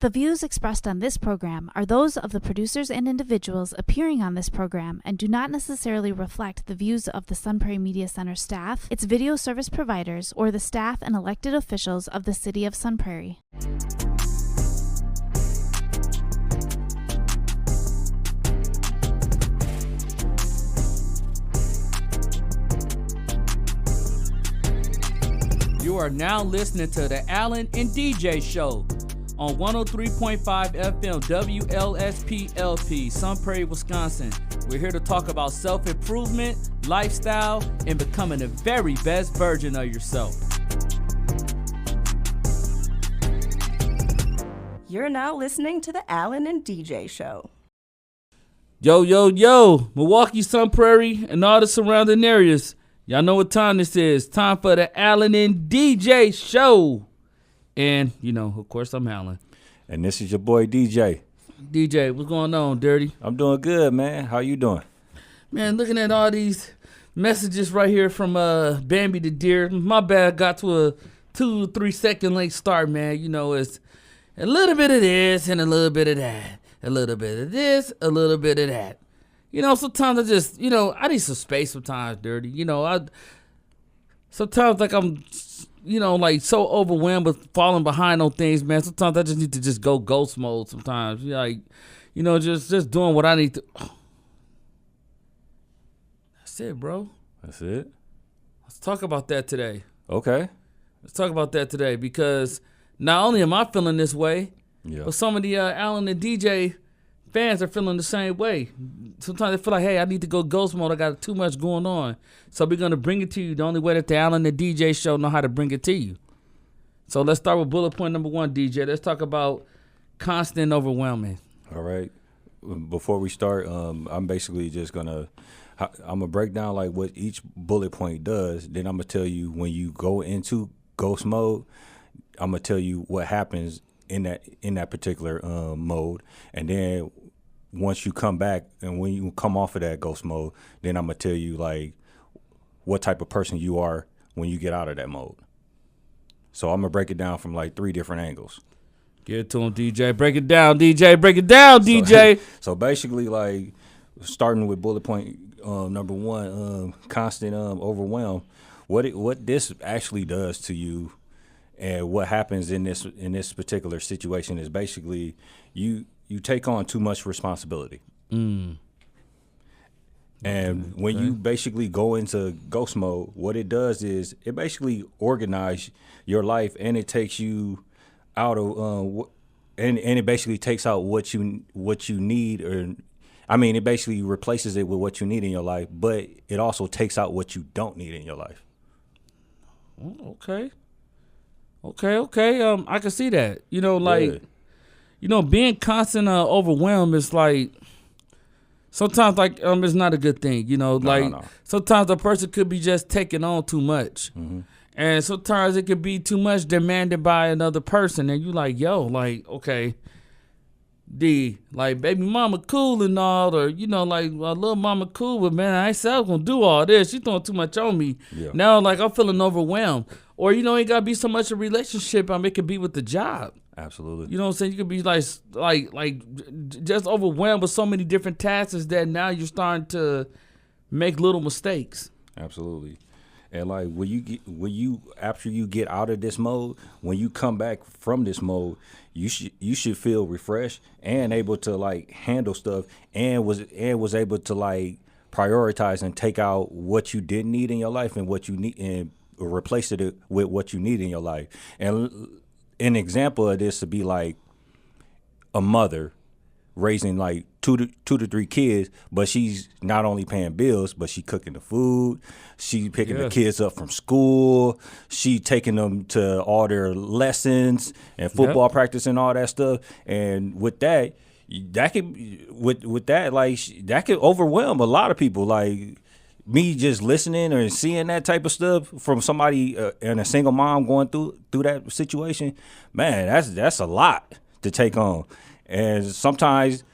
The views expressed on this program are those of the producers and individuals appearing on this program and do not necessarily reflect the views of the Sun Prairie Media Center staff, its video service providers, or the staff and elected officials of the City of Sun Prairie. You are now listening to the Allen and DJ Show on 103.5 FM WLSP-LP, Sun Prairie, Wisconsin. We're here to talk about self-improvement, lifestyle, and becoming the very best version of yourself. You're now listening to the Allen and DJ Show. Yo, Milwaukee, Sun Prairie, and all the surrounding areas. Y'all know what time this is. Time for the Allen and DJ Show. And, of course, I'm Allen. And this is your boy, DJ. DJ, what's going on, Dirty? I'm doing good, man. How you doing? Man, looking at all these messages right here from Bambi the Deer. My bad, got to a 2-3 second late start, man. It's a little bit of this and a little bit of that. A little bit of this, a little bit of that. Sometimes I just, I need some space sometimes, Dirty. Sometimes like I'm, like so overwhelmed with falling behind on things, man. Sometimes I just need to just go ghost mode sometimes. Just doing what I need to. That's it, bro. That's it? Let's talk about that today. Okay. Let's talk about that today because not only am I feeling this way, but some of the Allen and DJ fans are feeling the same way. Sometimes they feel like, hey, I need to go ghost mode. I got too much going on. So we're going to bring it to you the only way that the Allen and DJ Show know how to bring it to you. So let's start with bullet point number 1, DJ. Let's talk about constant overwhelming. All right. Before we start, I'm basically just going to break down like what each bullet point does. Then I'm going to tell you when you go into ghost mode, I'm going to tell you what happens in that particular mode. And then once you come back and when you come off of that ghost mode, then I'm going to tell you like what type of person you are when you get out of that mode. So I'm going to break it down from like 3 different angles. Get it to him, DJ. Break it down, DJ. Break it down, DJ. So basically like starting with bullet point number 1, constant overwhelm, what this actually does to you and what happens in this particular situation is basically you take on too much responsibility. And when you basically go into ghost mode, what it does is it basically organizes your life and it takes you out of and it basically takes out what you need, or it basically replaces it with what you need in your life, but it also takes out what you don't need in your life. Okay. I can see that. Being constant overwhelmed is like sometimes like it's not a good thing. No. Sometimes a person could be just taking on too much, and sometimes it could be too much demanded by another person, and you like, okay, baby mama cool and all, or like my little mama cool, but man, I said I was gonna do all this. She throwing too much on me. Yeah. Now like I'm feeling overwhelmed. Or, it gotta be so much a relationship. It could be with the job. Absolutely. You know what I'm saying? You could be like just overwhelmed with so many different tasks that now you're starting to make little mistakes. Absolutely. And like when you after you get out of this mode, when you come back from this mode, you should feel refreshed and able to like handle stuff and was able to like prioritize and take out what you didn't need in your life and what you need and replace it with what you need in your life. And an example of this would be like a mother raising like two to three kids, but she's not only paying bills, but she cooking the food, she picking the kids up from school, she taking them to all their lessons and football practice and all that stuff. And with that could overwhelm a lot of people. Like me just listening or seeing that type of stuff from somebody and a single mom going through that situation, man, that's a lot to take on. And sometimes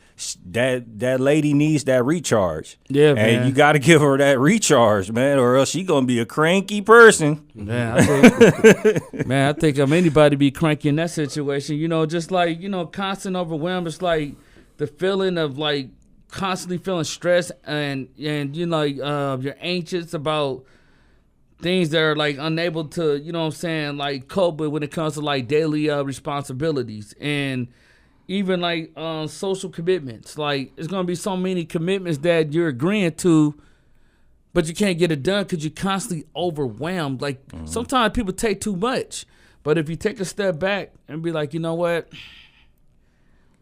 that lady needs that recharge. Yeah, man. And you got to give her that recharge, man, or else she gonna be a cranky person. Man, I think anybody be cranky in that situation. You know, just like, you know, constant overwhelm. It's like the feeling of like constantly feeling stressed and you know, you're anxious about things that are like unable to, you know what I'm saying, like cope with when it comes to like daily responsibilities and even like social commitments. Like it's gonna be so many commitments that you're agreeing to, but you can't get it done because you're constantly overwhelmed. Like sometimes people take too much, but if you take a step back and be like, you know what,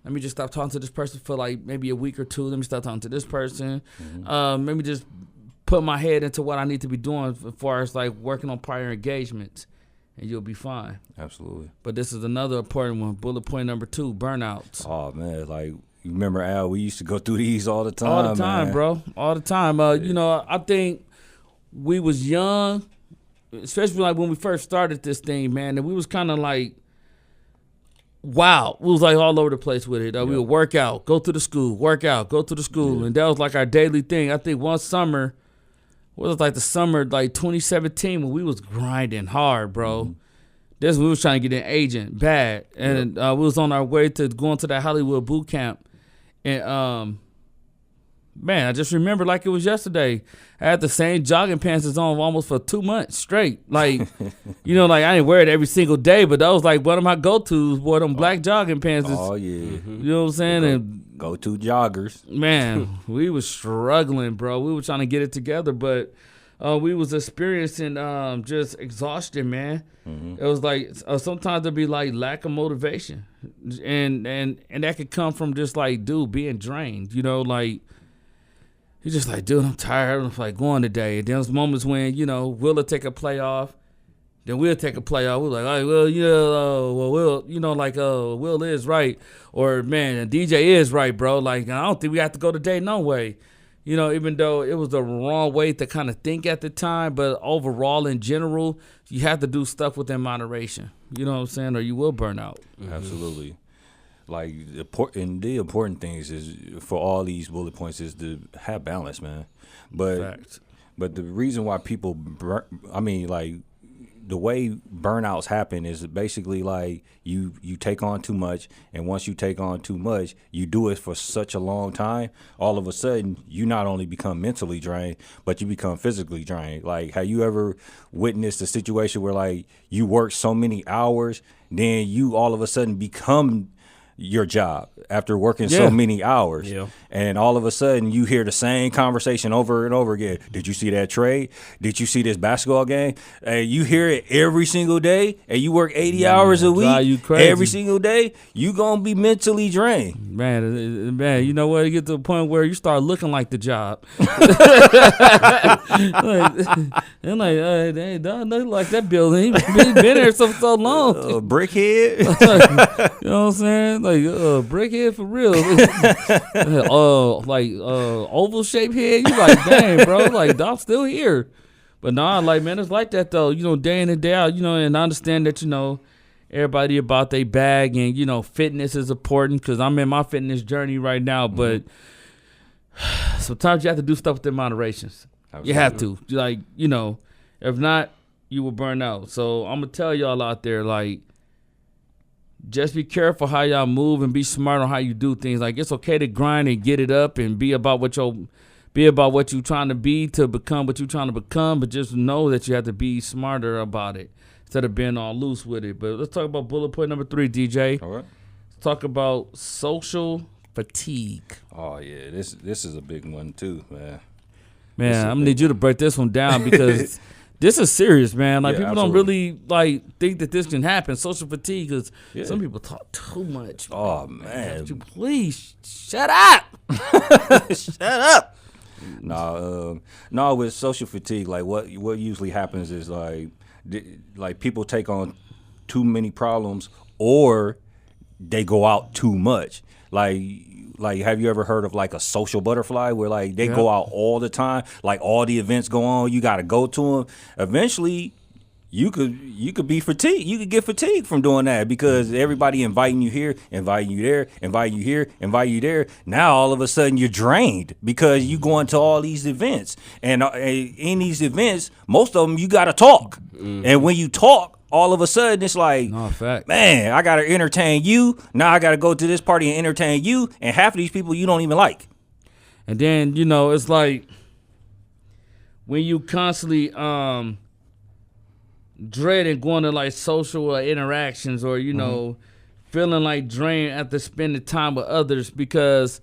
let me just stop talking to this person for like maybe a week or two. Let me stop talking to this person. Let me just put my head into what I need to be doing as far as like working on prior engagements, and you'll be fine. Absolutely. But this is another important one. Bullet point number 2, burnouts. Oh man, like you remember, Al? We used to go through these all the time. All the time, man. bro. All the time. You know, I think we was young, especially like when we first started this thing, man, and we was kind of like, wow. We was like all over the place with it. We would work out, go to the school, work out, go to the school, and that was like our daily thing. I think one summer, what was like the summer like 2017 when we was grinding hard, bro. This we was trying to get an agent bad, and we was on our way to going to that Hollywood boot camp, and man, I just remember like it was yesterday. I had the same jogging pants as on almost for 2 months straight. Like, you know, like I didn't wear it every single day, but that was like one of my go-tos, wore them black jogging pants. Oh yeah. You know what I'm saying? And Go-to joggers. man, we was struggling, bro. We were trying to get it together, but we was experiencing just exhaustion, man. It was like sometimes there'd be like lack of motivation, and that could come from just like dude being drained. You know, like you're just like, dude, I'm tired. I'm like going today. And there's moments when, you know, we'll take a play off. Then we'll take a play off. We're like, all right, well, yeah, well, Will, you know, like, Will is right. Or, man, DJ is right, bro. Like, I don't think we have to go today no way. You know, even though it was the wrong way to kind of think at the time, but overall, in general, you have to do stuff within moderation. You know what I'm saying? Or you will burn out. Absolutely. Like the important things is for all these bullet points is to have balance, man. But the reason why people, the way burnouts happen is basically like you take on too much, and once you take on too much, you do it for such a long time. All of a sudden, you not only become mentally drained, but you become physically drained. Like, have you ever witnessed a situation where like you work so many hours, then you all of a sudden become your job after working so many hours, and all of a sudden you hear the same conversation over and over again. Did you see that trade? Did you see this basketball game? You hear it every single day, and you work 80 hours a week every single day. You gonna be mentally drained, man. You know what? You get to the point where you start looking like the job. And like, they don't look like that building. He been there so long. Brickhead. You know what I'm saying? Like brickhead for real. Oval shaped head. You like, dang, bro. Like, I'm still here. But nah, like, man, it's like that though. You know, day in and day out. You know, and I understand that, you know, everybody about their bag, and you know, fitness is important because I'm in my fitness journey right now. But sometimes you have to do stuff within moderations. You have to. Like, you know, if not, you will burn out. So I'm gonna tell y'all out there, like, just be careful how y'all move and be smart on how you do things. Like, it's okay to grind and get it up and be about what you're trying to be to become what you're trying to become, but just know that you have to be smarter about it instead of being all loose with it. But let's talk about bullet point number 3, DJ. All right. Let's talk about social fatigue. Oh yeah, this is a big one too, man. Man, I'm gonna need you to break this one down because this is serious, man. Like, people don't really like think that this can happen. Social fatigue, because some people talk too much. Oh man, you please shut up. Shut up. No, with social fatigue, like what usually happens is like people take on too many problems, or they go out too much. Like, have you ever heard of like a social butterfly where like they go out all the time, like all the events go on, you got to go to them. Eventually, you could be fatigued. You could get fatigued from doing that because everybody inviting you here, inviting you there, inviting you here, inviting you there. Now all of a sudden you're drained because you going to all these events, and in these events, most of them you got to talk, and when you talk, all of a sudden it's like, man, I got to entertain you. Now I got to go to this party and entertain you, and half of these people you don't even like. And then it's like when you constantly dreading going to like social interactions or feeling like drained after spending time with others because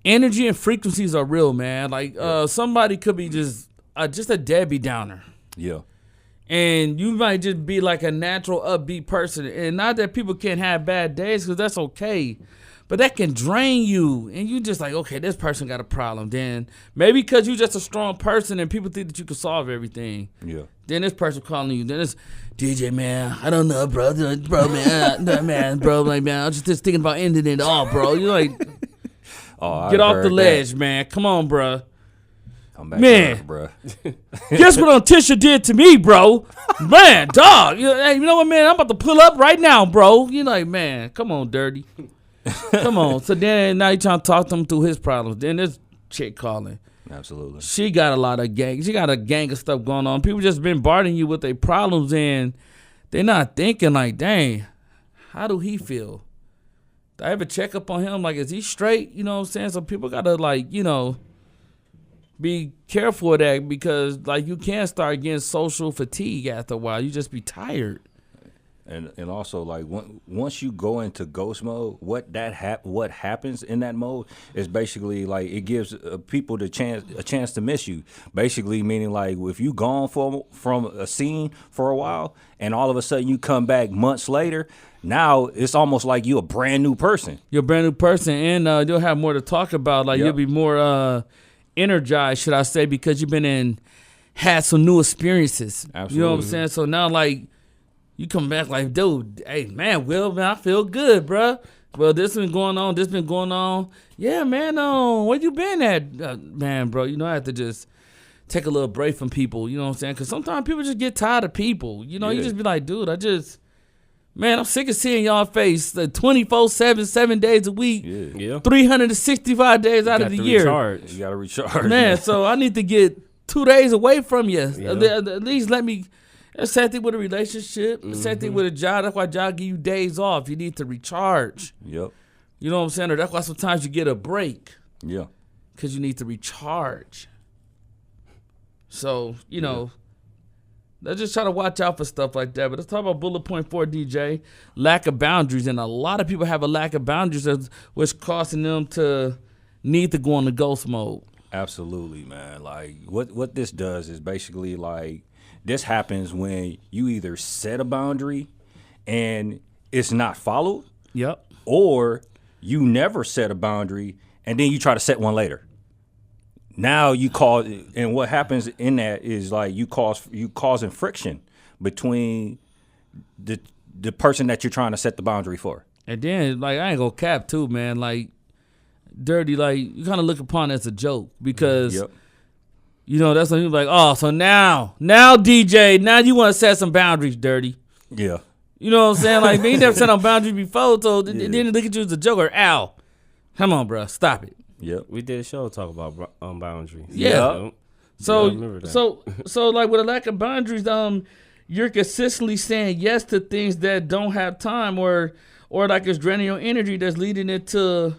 energy and frequencies are real, man. Like somebody could be just a Debbie Downer. Yeah. And you might just be like a natural upbeat person. And not that people can't have bad days because that's okay. But that can drain you, and you just like, okay, this person got a problem. Then maybe because you're just a strong person and people think that you can solve everything. Yeah. Then this person calling you. Then it's DJ, man, I don't know, bro, man, bro, like, man, I'm just thinking about ending it all, bro. You're like, get off the ledge, man. Come on, bro. I'm back man, bro. Guess what Tisha did to me, bro? Man, dog. Hey, you know what, man? I'm about to pull up right now, bro. You're like, man, come on, dirty. Come on. So then now you trying to talk to him through his problems. Then this chick calling. Absolutely. She got a lot of gang. She got a gang of stuff going on. People just been bombarding you with their problems, and they're not thinking like, dang, how do he feel? Do I ever check up on him? Like, is he straight? You know what I'm saying? So people got to, like, be careful of that because, like, you can start getting social fatigue after a while. You just be tired. And also, like, once you go into ghost mode, what happens in that mode is basically like it gives people a chance to miss you. Basically, meaning like if you gone from a scene for a while, and all of a sudden you come back months later, now it's almost like you're a brand new person. You're a brand new person, and you'll have more to talk about. Like you'll be more energized, should I say, because you've had some new experiences. Absolutely. You know what I'm saying? So now, like, you come back like, dude, hey, man, Will, man, I feel good, bro. Well, this been going on. Yeah, man, where you been at? Man, bro, I have to just take a little break from people, you know what I'm saying? Because sometimes people just get tired of people. You just be like, dude, I'm sick of seeing y'all face 24/7, 7 days a week, 365 days out of the year. You got to recharge. Man, so I need to get 2 days away from you. Yeah. At least let me... Same thing with a relationship. Same thing with a job. That's why job give you days off. You need to recharge. Yep. You know what I'm saying? Or that's why sometimes you get a break. Yeah. Because you need to recharge. So, let's just try to watch out for stuff like that. But let's talk about bullet point 4, DJ. Lack of boundaries. And a lot of people have a lack of boundaries, which causing them to need to go into ghost mode. Absolutely, man. Like, what this does is basically like, this happens when you either set a boundary and it's not followed. Yep. Or you never set a boundary and then you try to set one later. Now you cause, and what happens in that is like you causing friction between the person that you're trying to set the boundary for. And then, like, I ain't gonna cap too, man. Like, dirty, like, you kind of look upon it as a joke because. Yep. That's when you're like, oh, so now DJ, now you want to set some boundaries, dirty. Yeah. You know what I'm saying? Like, man, you never set no boundaries before, so then look at you as a joker. Al, come on, bro, stop it. Yep. We did a show talk about boundaries. Yeah. So like with a lack of boundaries, you're consistently saying yes to things that don't have time, or like it's draining your energy that's leading it to.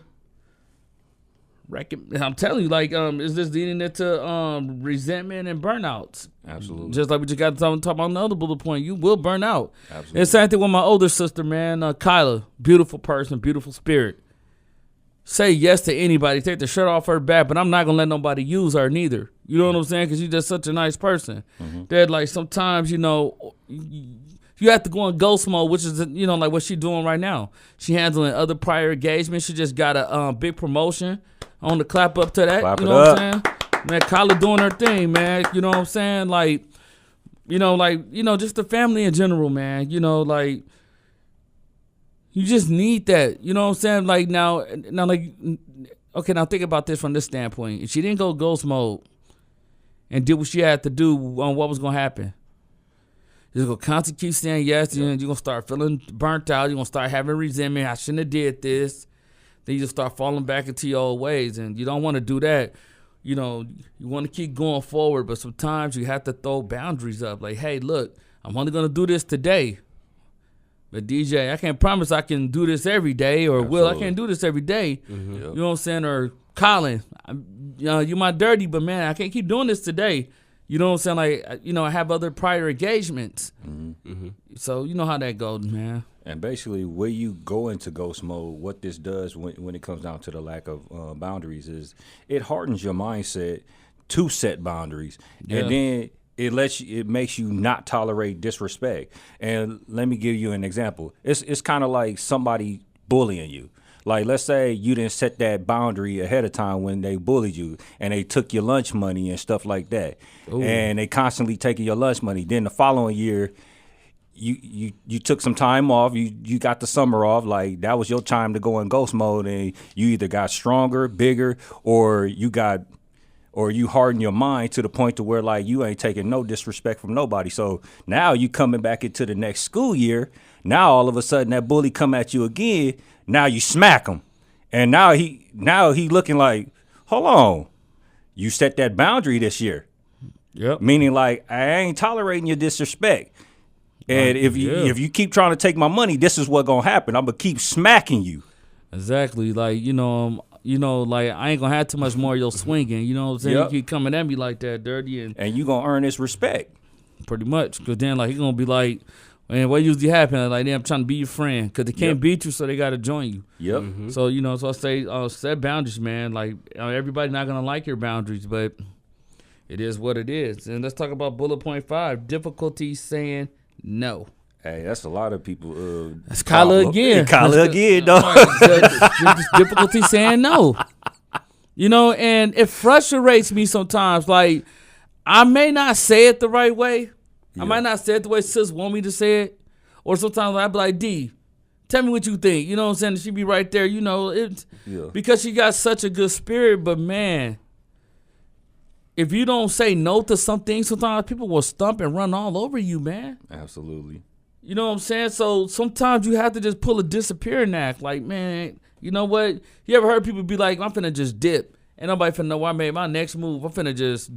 I'm telling you, like, is this leading into resentment and burnouts? Absolutely. Just like we just got to talk about another bullet point, you will burn out. Absolutely. And same thing with my older sister, man, Kyla, beautiful person, beautiful spirit. Say yes to anybody, take the shirt off her back, but I'm not gonna let nobody use her neither. You know what I'm saying? Because you're just such a nice person. Mm-hmm. That like sometimes you have to go in ghost mode, which is like what she's doing right now. She handling other prior engagements. She just got a big promotion. I want to clap up to that. Clap you know it what up. I'm saying? Man, Kyla doing her thing, man. You know what I'm saying? Like, just the family in general, man. Like, you just need that. You know what I'm saying? Like, now, like, okay, now think about this from this standpoint. If she didn't go ghost mode and did what she had to do on what was going to happen, You're going to constantly keep saying yes. You're going to start feeling burnt out. You're going to start having resentment. I shouldn't have did this. Then you just start falling back into your old ways. And you don't want to do that. You know, you want to keep going forward, but sometimes you have to throw boundaries up. Like, hey, look, I'm only going to do this today. But DJ, I can't promise I can do this every day. Or Will, I can't do this every day. Mm-hmm. You know what I'm saying? Or Colin, you my dirty, but man, I can't keep doing this today. You know what I'm saying? Like, you know, I have other prior engagements. Mm-hmm. So you know how that goes, man. And basically, where you go into ghost mode, what this does when it comes down to the lack of boundaries is it hardens your mindset to set boundaries, and then it makes you not tolerate disrespect. And let me give you an example. It's kind of like somebody bullying you. Like, let's say you didn't set that boundary ahead of time when they bullied you and they took your lunch money and stuff like that. Ooh. And they constantly taking your lunch money. Then the following year, you took some time off. You got the summer off. Like, that was your time to go in ghost mode, and you either got stronger, bigger, or you harden your mind to the point to where, like, you ain't taking no disrespect from nobody. So now you coming back into the next school year. Now all of a sudden that bully come at you again. Now you smack him, and now he looking like, hold on, you set that boundary this year. Yep. Meaning, like, I ain't tolerating your disrespect. And if you keep trying to take my money, this is what's gonna happen. I'm gonna keep smacking you. Exactly. Like, like, I ain't gonna have too much more of your swinging. You know what I'm saying? Yep. You keep coming at me like that, dirty, and you gonna earn his respect. Pretty much, because then, like, he gonna be like, man, what usually happens? Like, I'm trying to be your friend, because they can't beat you, so they gotta join you. Yep. Mm-hmm. So so I say, set boundaries, man. Like, everybody not gonna like your boundaries, but it is what it is. And let's talk about bullet point 5: difficulty saying no. Hey, that's a lot of people. That's Kyla again. Kyla again, though. Difficulty saying no. You know, and it frustrates me sometimes. Like, I may not say it the right way. Yeah. I might not say it the way sis want me to say it. Or sometimes I'd be like, D, tell me what you think. You know what I'm saying? She be right there. You know, because she got such a good spirit. But, man, if you don't say no to some things, sometimes people will stump and run all over you, man. Absolutely. You know what I'm saying? So sometimes you have to just pull a disappearing act. Like, man, you know what? You ever heard people be like, I'm finna just dip. Ain't nobody finna know where I made my next move. I'm finna just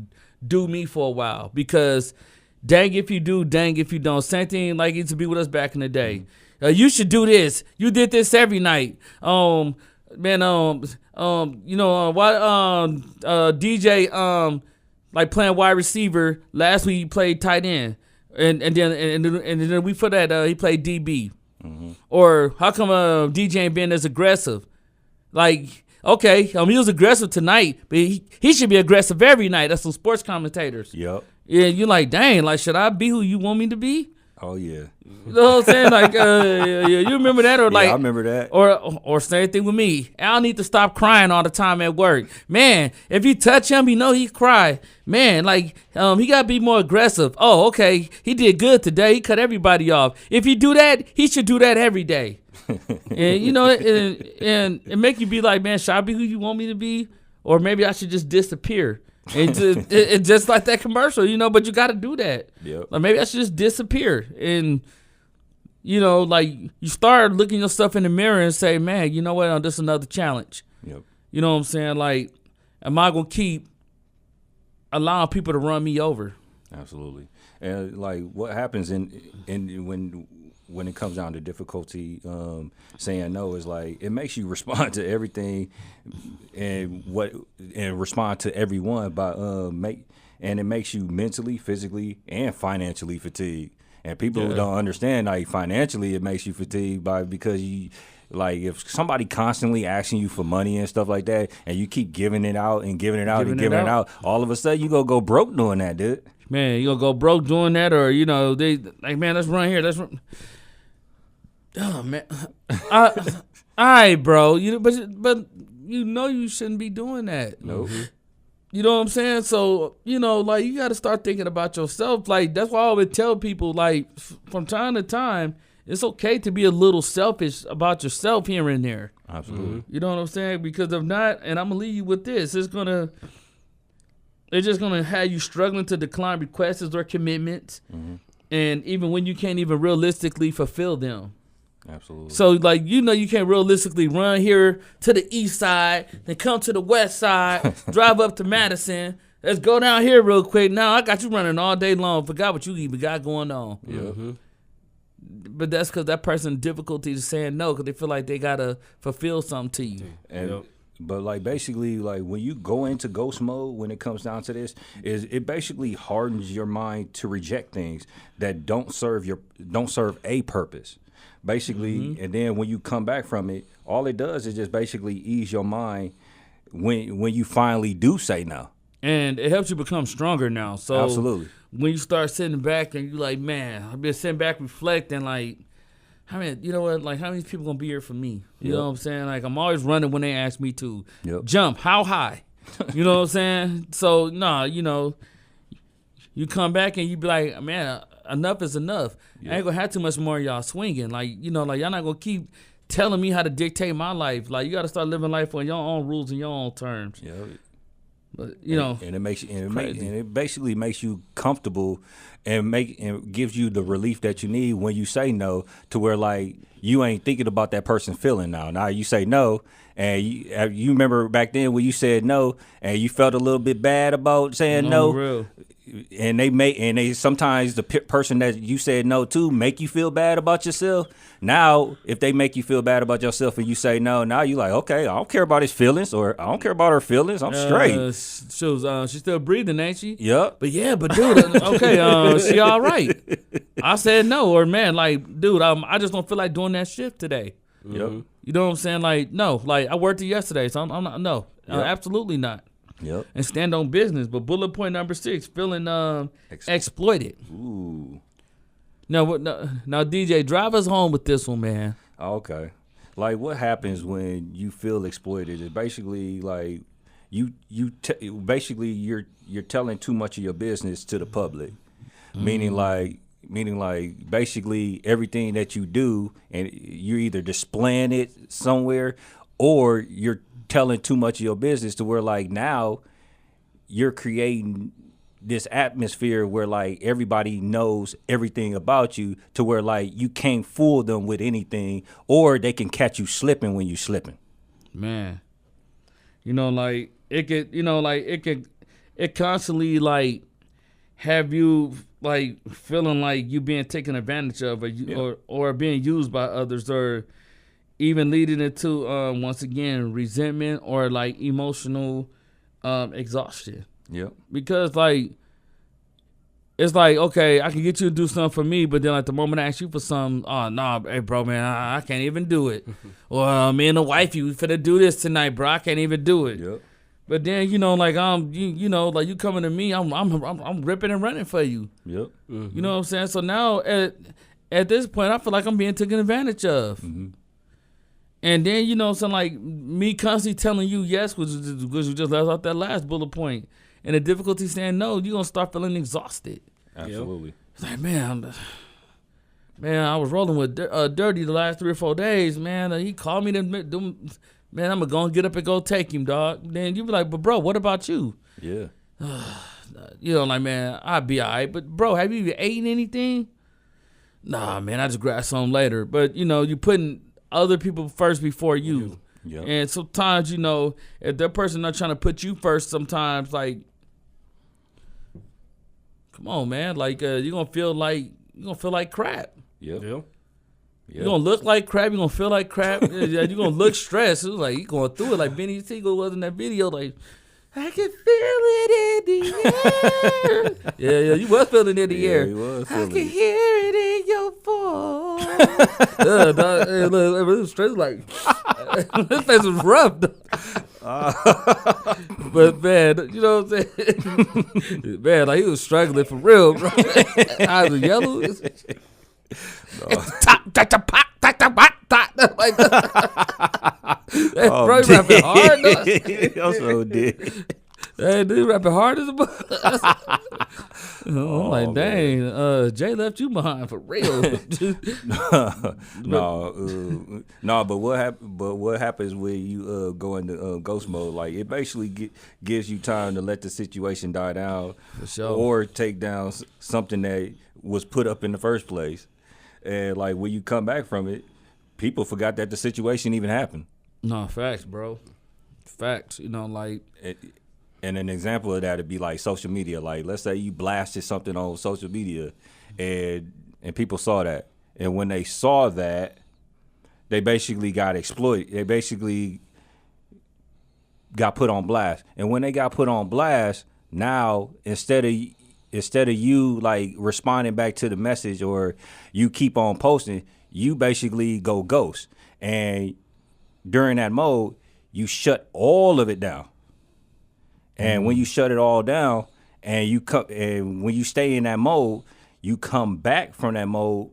do me for a while. Because dang if you do, dang if you don't. Same thing like it used to be with us back in the day. You should do this. You did this every night. DJ, like playing wide receiver. Last week he played tight end. And then we for that he played DB. Mm-hmm. Or how come DJ ain't being as aggressive? Like, okay, he was aggressive tonight, but he should be aggressive every night. That's some sports commentators. Yep. Yeah, you're like, dang, like, should I be who you want me to be? Oh yeah. You know what I'm saying? Like, you remember that? Or like, I remember that. Or same thing with me. Al need to stop crying all the time at work. Man, if you touch him, you know he cry. Man, like, he gotta be more aggressive. Oh, okay, he did good today. He cut everybody off. If you do that, he should do that every day. And you know, and it make you be like, man, should I be who you want me to be, or maybe I should just disappear? And just like that commercial, you know, but you got to do that. Yep. Like, maybe I should just disappear. And, you know, like, you start looking yourself in the mirror and say, man, you know what? This is another challenge. Yep. You know what I'm saying? Like, am I going to keep allowing people to run me over? Absolutely. And, like, what happens when it comes down to difficulty saying no is, like, it makes you respond to everything and respond to everyone and it makes you mentally, physically, and financially fatigued. And people who don't understand, like, financially it makes you fatigued because you, like, if somebody constantly asking you for money and stuff like that, and you keep giving it out and giving it out, all of a sudden you gonna go broke doing that, dude. Man, you gonna go broke doing that, or, you know, they like, man, let's run here, let's run. Oh man, all right, bro. But you know you shouldn't be doing that. Nope. You know what I'm saying? So, you know, like, you got to start thinking about yourself. Like, that's why I always tell people, like, from time to time, it's okay to be a little selfish about yourself here and there. Absolutely. You know what I'm saying? Because if not, and I'm gonna leave you with this, it's just gonna have you struggling to decline requests or commitments. Mm-hmm. And even when you can't even realistically fulfill them. Absolutely. So, like, you can't realistically run here to the east side, then come to the west side, drive up to Madison. Let's go down here real quick. Now I got you running all day long. Forgot what you even got going on. Yeah. Mm-hmm. But that's because that person's difficulty is saying no because they feel like they got to fulfill something to you. And but like basically like when you go into ghost mode, when it comes down to this, is it basically hardens your mind to reject things that don't serve a purpose. Basically, and then when you come back from it, all it does is just basically ease your mind when you finally do say no. And it helps you become stronger now. So Absolutely. when you start sitting back and you're like, man, I've been sitting back reflecting like, how many people gonna be here for me? You know what I'm saying? Like I'm always running when they ask me to jump. How high? You know what I'm saying? So you come back and you be like, man, enough is enough. I ain't gonna have too much more of y'all swinging. Like y'all not gonna keep telling me how to dictate my life. Like you got to start living life on your own rules and your own terms. Yeah. But and it makes it basically makes you comfortable and gives you the relief that you need when you say no, to where like you ain't thinking about that person feeling now. Now you say no, and you remember back then when you said no and you felt a little bit bad about saying no. Real. And they sometimes the person that you said no to make you feel bad about yourself. Now, if they make you feel bad about yourself and you say no, now you like, okay, I don't care about his feelings, or I don't care about her feelings. I'm straight. She's still breathing, ain't she? Yep. But dude, okay, she all right. I said no, or man, like, dude, I just don't feel like doing that shift today. Yep. You know what I'm saying? Like, no, like I worked it yesterday, so I'm not. No, absolutely not. Yep. And stand on business. But bullet point number 6, feeling exploited. Ooh. Now, DJ, drive us home with this one, man. Okay. Like what happens when you feel exploited is basically like basically you're telling too much of your business to the public. Meaning like basically everything that you do, and you're either displaying it somewhere or you're telling too much of your business to where like now you're creating this atmosphere where like everybody knows everything about you, to where like you can't fool them with anything, or they can catch you slipping when you slipping. Man, like it constantly like have you like feeling like you being taken advantage of, or being used by others, or even leading into once again resentment or like emotional exhaustion. Yeah. Because like it's like, okay, I can get you to do something for me, but then like the moment I ask you for something, oh nah, hey bro, man, I can't even do it. Or me and the wifey, we finna do this tonight, bro. I can't even do it. Yep. But then like like you coming to me, I'm ripping and running for you. Yep. You know what I'm saying? So now at this point, I feel like I'm being taken advantage of. Mm-hmm. And then, so like me constantly telling you yes, which you just left out that last bullet point, and the difficulty saying no, you're going to start feeling exhausted. Absolutely. It's like, man, I was rolling with Dirty the last 3 or 4 days, man. He called me to man, I'm going to go and get up and go take him, dog. Then you be like, but bro, what about you? Yeah. Like, man, I'll be all right. But bro, have you even eaten anything? Nah, man, I just grabbed some later. But, you putting other people first before you. Yep. And sometimes, if that person not trying to put you first, sometimes like, come on, man, like you're gonna feel like crap. Yep. Yeah. You're gonna look like crap, you're gonna feel like crap, you're gonna look stressed. It was like you going through it like Benny Siegel was in that video, like I can feel it in the air. yeah, you was feeling it in the air. You was I can hear it in your voice. It was straight like this face was rough. But man, you know what I'm saying? Man, like he was struggling for real, bro. Eyes were yellow. Like bro, you rapping hard, though. I'm so dead. Hey, dude, rapping hard as a I'm like, dang, Jay left you behind for real. No, but what happens when you go into ghost mode? Like it basically gives you time to let the situation die down, For sure. or take down something that was put up in the first place. And like when you come back from it, people forgot that the situation even happened. No, facts, bro. Facts. You know, like. And an example of that would be like social media. Like, let's say you blasted something on social media, and people saw that, and when they saw that, they basically got exploited. They basically got put on blast. And when they got put on blast, now instead of you like responding back to the message or you keep on posting, you basically go ghost. And during that mode, you shut all of it down. And when you shut it all down, and when you stay in that mode, you come back from that mode,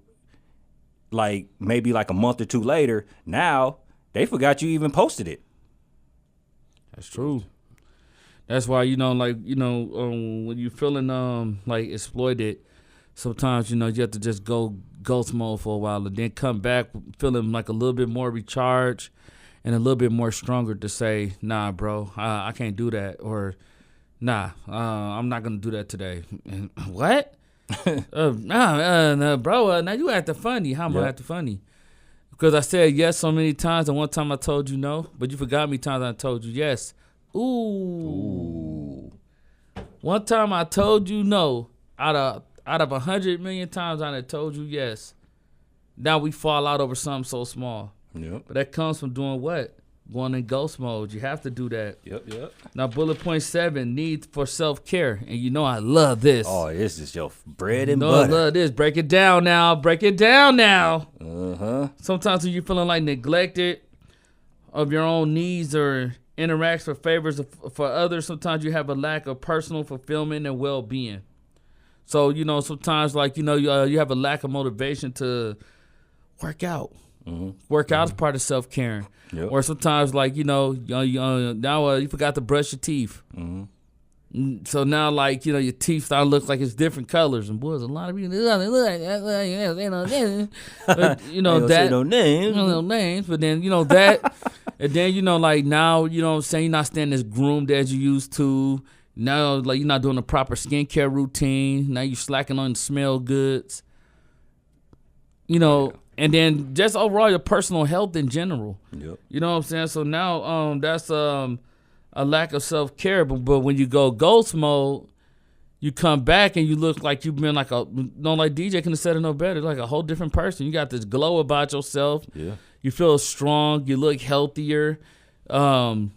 like maybe like a month or two later. Now they forgot you even posted it. That's true. That's why when you're feeling like exploited, sometimes you have to just go ghost mode for a while and then come back feeling like a little bit more recharged. And a little bit more stronger to say, nah, bro, I can't do that. Or, nah, I'm not going to do that today. And, what? Bro, now you acting funny. How am I acting funny? Because I said yes so many times, and one time I told you no, but you forgot me times I told you yes. Ooh. One time I told you no. Out of 100 million times I told you yes. Now we fall out over something so small. Yep. But that comes from doing what? Going in ghost mode. You have to do that. Yep. Now, bullet point 7, need for self-care. And I love this. Oh, this is your bread and butter. I love this. Break it down now. Uh-huh. Sometimes when you're feeling like neglected of your own needs or interacts for favors for others, sometimes you have a lack of personal fulfillment and well-being. So, sometimes like, you have a lack of motivation to work out. Mm-hmm. Work out is part of self-caring. Yep. Or sometimes, like, now you forgot to brush your teeth. Mm-hmm. So now, like, your teeth start to look like it's different colors. And boys, a lot of people, that. No names. No names. But then, that. And then, like, now, saying you're not staying as groomed as you used to. Now, like, you're not doing a proper skincare routine. Now you're slacking on smell goods. And then just overall your personal health in general. Yep. You know what I'm saying? So now that's a lack of self-care. But when you go ghost mode, you come back and you look like you've been like like DJ can have said it no better, like a whole different person. You got this glow about yourself. Yeah. You feel strong. You look healthier. Man,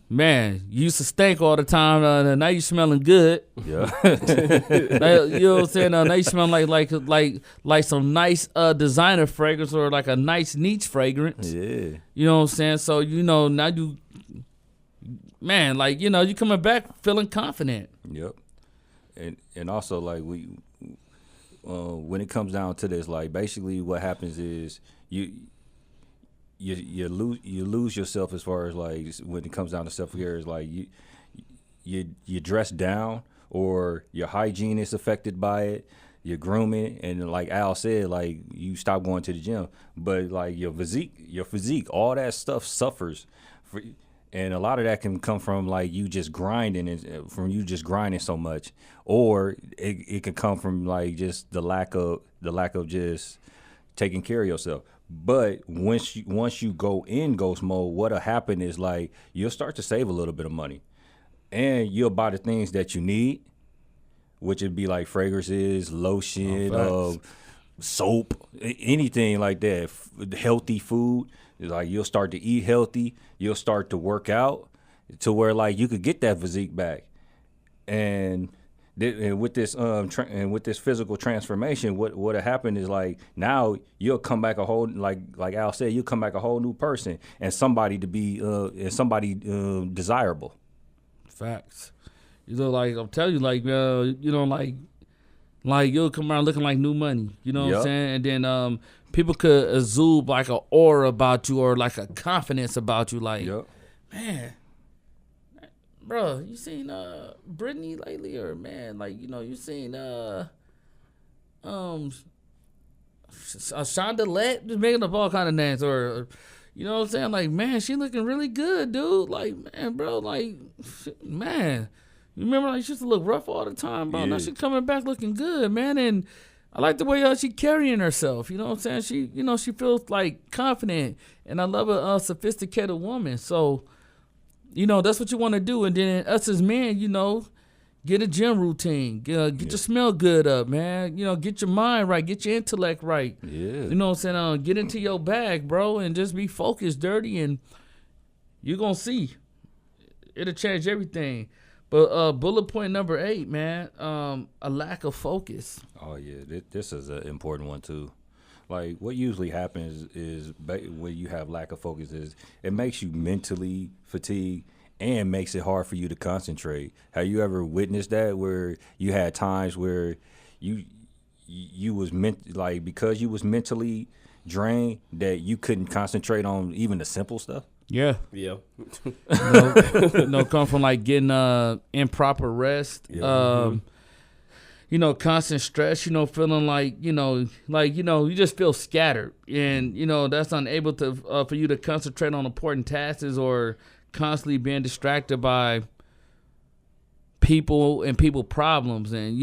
you used to stink all the time. Now you smelling good. Yeah. You know what I'm saying? Now you smell like some nice designer fragrance or like a nice niche fragrance. Yeah. You know what I'm saying? So now you, man, like you coming back feeling confident. Yep. And also like when it comes down to this, like basically what happens is you lose yourself as far as like when it comes down to self-care is like you dress down or your hygiene is affected by it, your grooming, and like Al said, like you stop going to the gym, but like your physique, all that stuff suffers, and a lot of that can come from like you just grinding so much, or it can come from like just the lack of just taking care of yourself. But once you go in ghost mode, what'll happen is like you'll start to save a little bit of money, and you'll buy the things that you need, which would be like fragrances, lotion, soap, anything like that. Healthy food, like you'll start to eat healthy. You'll start to work out to where like you could get that physique back, and with this physical transformation, what happened is like now you'll come back a whole like Al said, you'll come back a whole new person and somebody to be desirable. Facts. Like I'm telling you, like like you'll come around looking like new money. You know what I'm saying? And then people could exude like an aura about you or like a confidence about you. Like, man. Bro, you seen Brittany lately, or man, like you seen Shonda Lett, just making up all kind of names, or you know what I'm saying? Like, man, she looking really good, dude. Like, man, bro, like, man, you remember like she used to look rough all the time, bro. Yeah. Now she coming back looking good, man, and I like the way she carrying herself. You know what I'm saying? She feels like confident, and I love a sophisticated woman. So, that's what you want to do. And then us as men, get a gym routine. Get your smell good up, man. Get your mind right. Get your intellect right. Yeah. You know what I'm saying? Get into your bag, bro, and just be focused, dirty, and you're going to see. It'll change everything. But bullet point number 8, man, a lack of focus. Oh, yeah. This is an important one, too. Like, what usually happens is when you have lack of focus is it makes you mentally fatigued and makes it hard for you to concentrate. Have you ever witnessed that where you had times where you was because you was mentally drained that you couldn't concentrate on even the simple stuff? Yeah. Yeah. Come from like getting improper rest. Yeah. Constant stress, feeling like, you just feel scattered. And, that's unable to for you to concentrate on important tasks or constantly being distracted by people and people problems. And,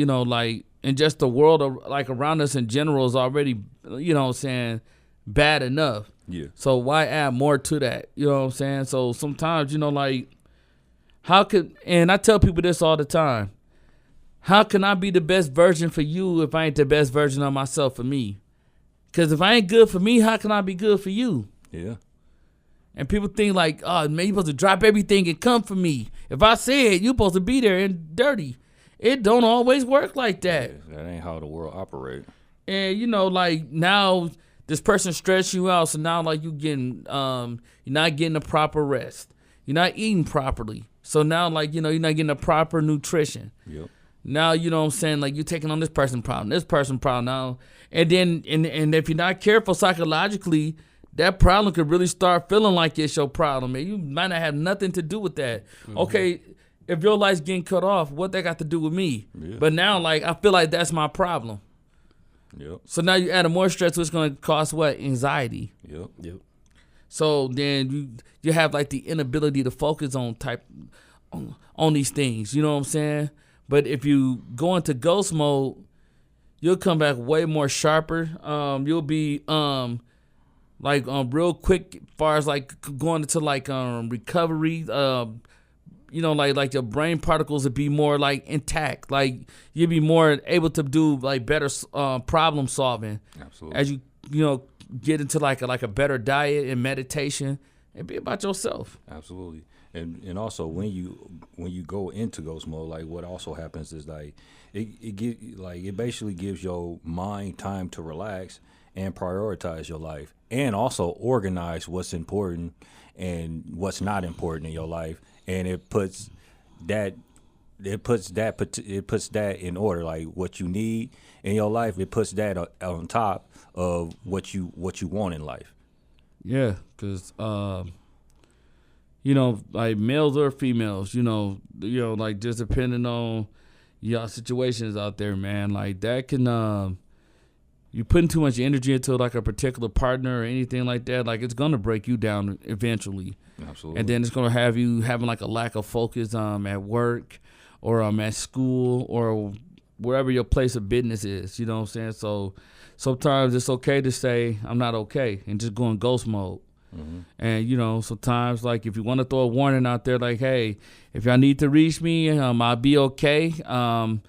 and just the world around us in general is already, bad enough. Yeah. So why add more to that? You know what I'm saying? So sometimes, and I tell people this all the time, how can I be the best version for you if I ain't the best version of myself for me? Because if I ain't good for me, how can I be good for you? Yeah. And people think like, oh, man, you supposed to drop everything and come for me. If I say it, you supposed to be there and dirty. It don't always work like that. Yeah, that ain't how the world operates. And, now this person stressed you out, so now you getting you're not getting the proper rest. You're not eating properly. So now you're not getting the proper nutrition. Yep. Now you know what I'm saying, you're taking on this person problem now. And then and if you're not careful psychologically, that problem could really start feeling like it's your problem. And you might not have nothing to do with that. Mm-hmm. Okay, if your life's getting cut off, what that got to do with me? Yeah. But now I feel like that's my problem. Yep. So now you add more stress, which is going to cause what? Anxiety. Yep. So then you have the inability to focus on these things. You know what I'm saying? But if you go into ghost mode, you'll come back way more sharper. You'll be real quick as far as going into recovery. Like your brain particles would be more intact. You'd be more able to do better problem solving. Absolutely. As you get into a better diet and meditation and be about yourself. Absolutely. And also when you go into ghost mode, what also happens is it basically gives your mind time to relax and prioritize your life, and also organize what's important and what's not important in your life, and it puts that in order, what you need in your life. It puts that on top of what you want in life. Yeah, because males or females, just depending on your situations out there, man, that can, you putting too much energy into a particular partner or anything like that, it's going to break you down eventually. Absolutely. And then it's going to have you having a lack of focus at work or at school or wherever your place of business is, you know what I'm saying? So sometimes it's okay to say, I'm not okay, and just go in ghost mode. Mm-hmm. And, sometimes, if you want to throw a warning out there, hey, if y'all need to reach me, I'll be okay. I'm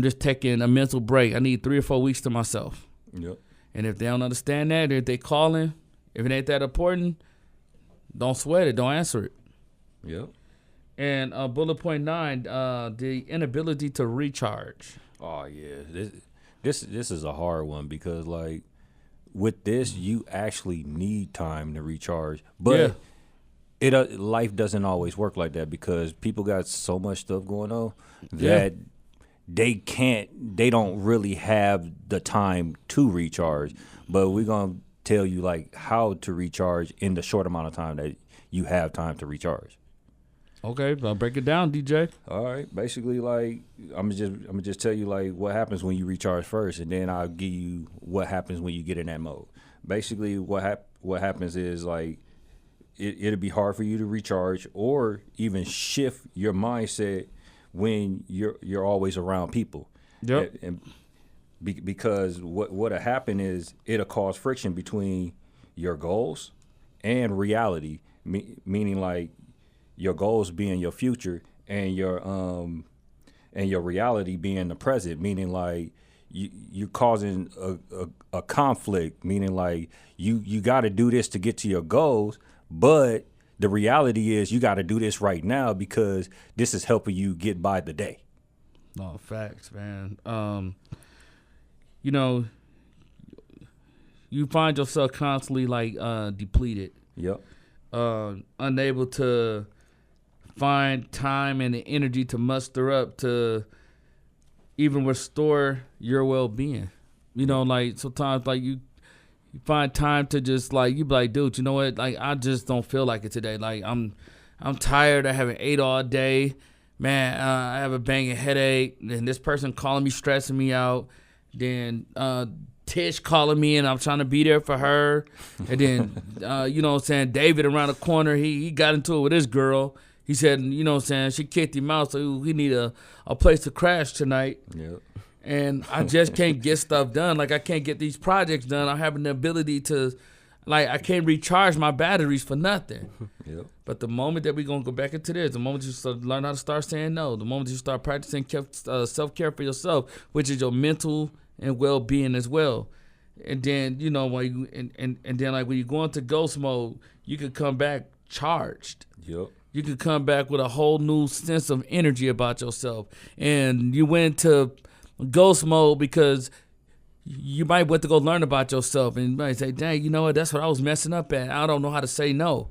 just taking a mental break. I need 3 or 4 weeks to myself. Yep. And if they don't understand that, or if they calling, if it ain't that important, don't sweat it. Don't answer it. Yep. And bullet point 9, the inability to recharge. Oh, yeah. This is a hard one because, with this, you actually need time to recharge. But life doesn't always work like that because people got so much stuff going on that they don't really have the time to recharge. But we're going to tell you, how to recharge in the short amount of time that you have time to recharge. Okay, I'll break it down, DJ. All right. Basically, I'm just tell you what happens when you recharge first, and then I'll give you what happens when you get in that mode. Basically, what happens is it'll be hard for you to recharge or even shift your mindset when you're always around people. Yep. And because what'll happen is it'll cause friction between your goals and reality, meaning like your goals being your future and your reality being the present, meaning like you're causing a conflict, meaning like you got to do this to get to your goals, but the reality is you got to do this right now because this is helping you get by the day. No, facts, man. You know, you find yourself constantly like depleted. Yep. Unable to find time and the energy to muster up to even restore your well-being. You know, like sometimes like you find time to just like, you be like, dude, you know what? Like, I just don't feel like it today. Like I'm tired. I haven't ate all day. Man, I have a banging headache. And this person calling me, stressing me out. Then Tish calling me and I'm trying to be there for her. And then, you know what I'm saying, David around the corner, he got into it with his girl. He said, you know what I'm saying, she kicked him out, so he need a place to crash tonight. Yep. And I just can't get stuff done. Like, I can't get these projects done. I'm having the ability to, like, I can't recharge my batteries for nothing. Yep. But the moment that we're going to go back into this, the moment you learn how to start saying no, the moment you start practicing self-care for yourself, which is your mental and well-being as well. And then, you know, when you, and then, like, when you go into ghost mode, you can come back charged. Yep. You can come back with a whole new sense of energy about yourself. And you went to ghost mode because you might want to go learn about yourself. And you might say, dang, you know what? That's what I was messing up at. I don't know how to say no.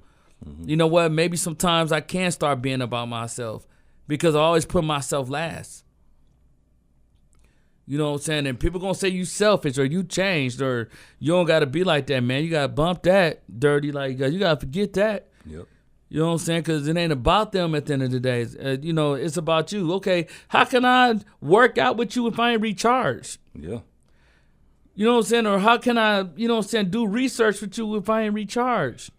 Mm-hmm. You know what? Maybe sometimes I can start being about myself because I always put myself last. You know what I'm saying? And people going to say you selfish or you changed or you don't got to be like that, man. You got to bump that dirty. Like, you got to forget that. Yep. You know what I'm saying? Because it ain't about them at the end of the day. You know, it's about you. Okay, how can I work out with you if I ain't recharged? Yeah. You know what I'm saying? Or how can I, you know what I'm saying, do research with you if I ain't recharged?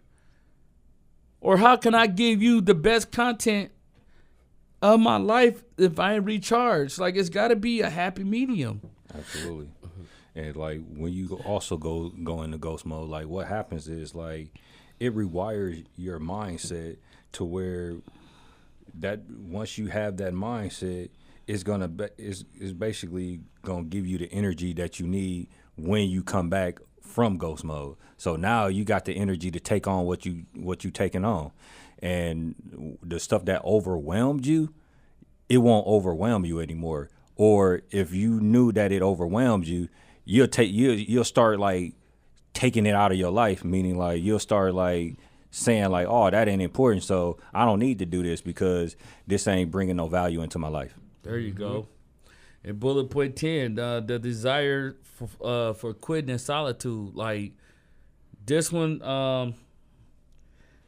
Or how can I give you the best content of my life if I ain't recharged? Like, it's got to be a happy medium. Absolutely. And, like, when you also go into ghost mode, like, what happens is, like, it rewires your mindset to where that once you have that mindset, it's gonna is basically gonna give you the energy that you need when you come back from ghost mode. So now you got the energy to take on what you taking on, and the stuff that overwhelmed you, it won't overwhelm you anymore. Or if you knew that it overwhelmed you, you'll start like taking it out of your life, meaning like you'll start like saying like, oh, that ain't important, so I don't need to do this because this ain't bringing no value into my life. There you go. And bullet point 10, the desire for quitting in solitude. Like this one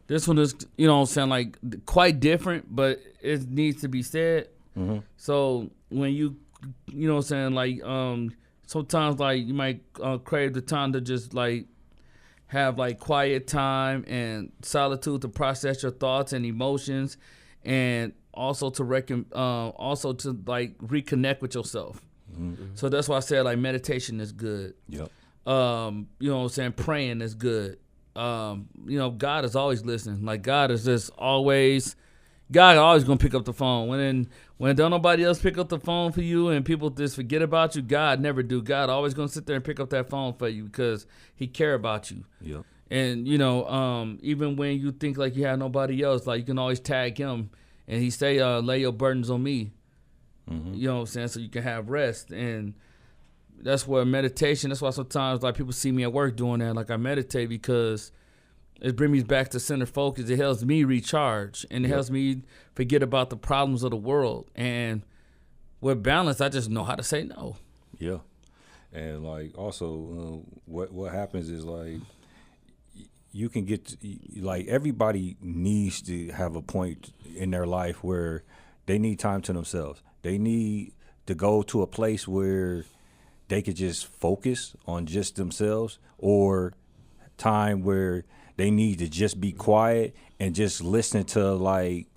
is, you know what I'm saying, like quite different, but it needs to be said. Mm-hmm. So when you know what I'm saying, like sometimes like you might crave the time to just like have like quiet time and solitude to process your thoughts and emotions, and also to like reconnect with yourself. Mm-hmm. So that's why I said like meditation is good. Yep. You know what I'm saying, praying is good. You know, God is always listening. Like God is just always gonna pick up the phone. When don't nobody else pick up the phone for you and people just forget about you, God never do. God always gonna sit there and pick up that phone for you because he care about you. Yep. And you know, even when you think like you have nobody else, like you can always tag him and he say, lay your burdens on me. Mm-hmm. You know what I'm saying? So you can have rest. And that's where meditation, that's why sometimes like people see me at work doing that. Like I meditate because it brings me back to center focus. It helps me recharge, and it helps me forget about the problems of the world. And with balance, I just know how to say no. Yeah. And like also what happens is like you can get to, like everybody needs to have a point in their life where they need time to themselves. They need to go to a place where they could just focus on just themselves, or time where they need to just be quiet and just listen to like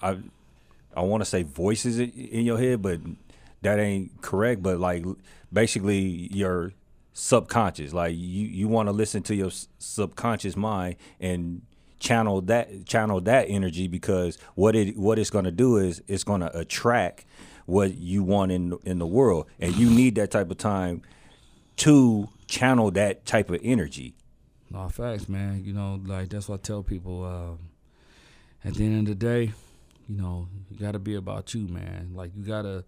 I want to say voices in your head, but that ain't correct, but like basically your subconscious, like you want to listen to your subconscious mind and channel that energy, because what it's going to do is it's going to attract what you want in the world, and you need that type of time to channel that type of energy. No, facts, man. You know, like that's what I tell people. At the end of the day, you know, you got to be about you, man. Like you got to.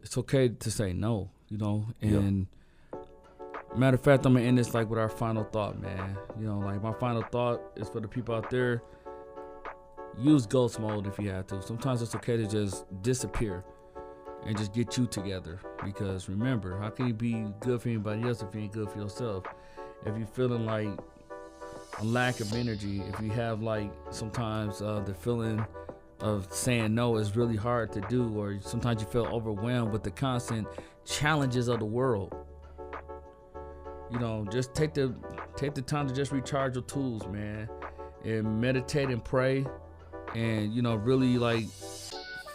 It's okay to say no, you know. And matter of fact, I'm gonna end this like with our final thought, man. You know, like my final thought is for the people out there. Use ghost mode if you have to. Sometimes it's okay to just disappear and just get you together. Because remember, how can you be good for anybody else if you ain't good for yourself? If you're feeling like a lack of energy, if you have like sometimes the feeling of saying no is really hard to do, or sometimes you feel overwhelmed with the constant challenges of the world, you know, just take the time to just recharge your tools, man, and meditate and pray, and you know, really like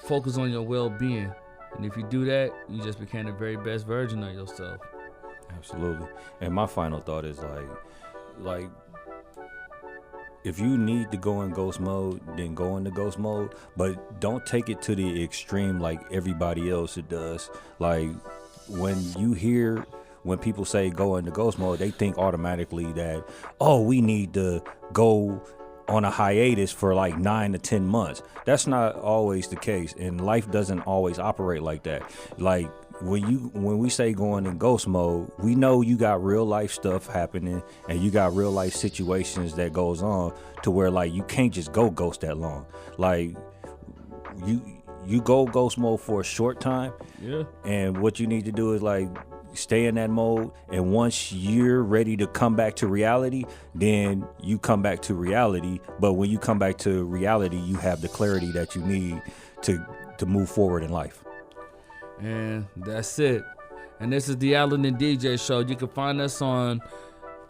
focus on your well-being. And if you do that, you just became the very best version of yourself. Absolutely. And my final thought is like if you need to go in ghost mode, then go into ghost mode, but don't take it to the extreme like everybody else does. Like when people say go into ghost mode, they think automatically that, oh, we need to go on a hiatus for like 9 to 10 months. That's not always the case, and life doesn't always operate like that. Like when we say going in ghost mode, we know you got real life stuff happening, and you got real life situations that goes on to where like you can't just go ghost that long. Like you go ghost mode for a short time, and what you need to do is like stay in that mode, and once you're ready to come back to reality, then you come back to reality. But when you come back to reality, you have the clarity that you need to move forward in life. And that's it. And this is the Alan and DJ Show. You can find us on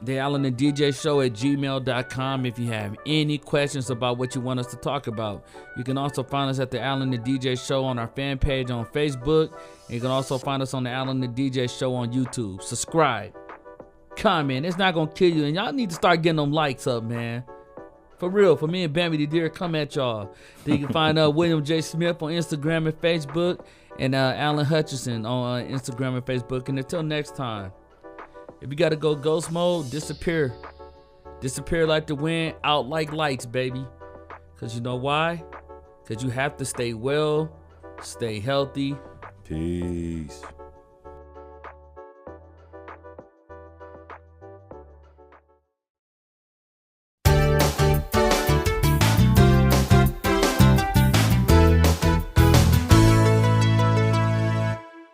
the Alan and DJ Show at gmail.com if you have any questions about what you want us to talk about. You can also find us at the Alan and DJ Show on our fan page on Facebook. And you can also find us on the Alan and DJ Show on YouTube. Subscribe, comment. It's not going to kill you. And y'all need to start getting them likes up, man. For real, for me and Bambi the Deer, come at y'all. Then you can find William J. Smith on Instagram and Facebook, and Alan Hutchinson on Instagram and Facebook. And until next time, if you got to go ghost mode, disappear. Disappear like the wind, out like lights, baby. Because you know why? Because you have to stay well, stay healthy. Peace.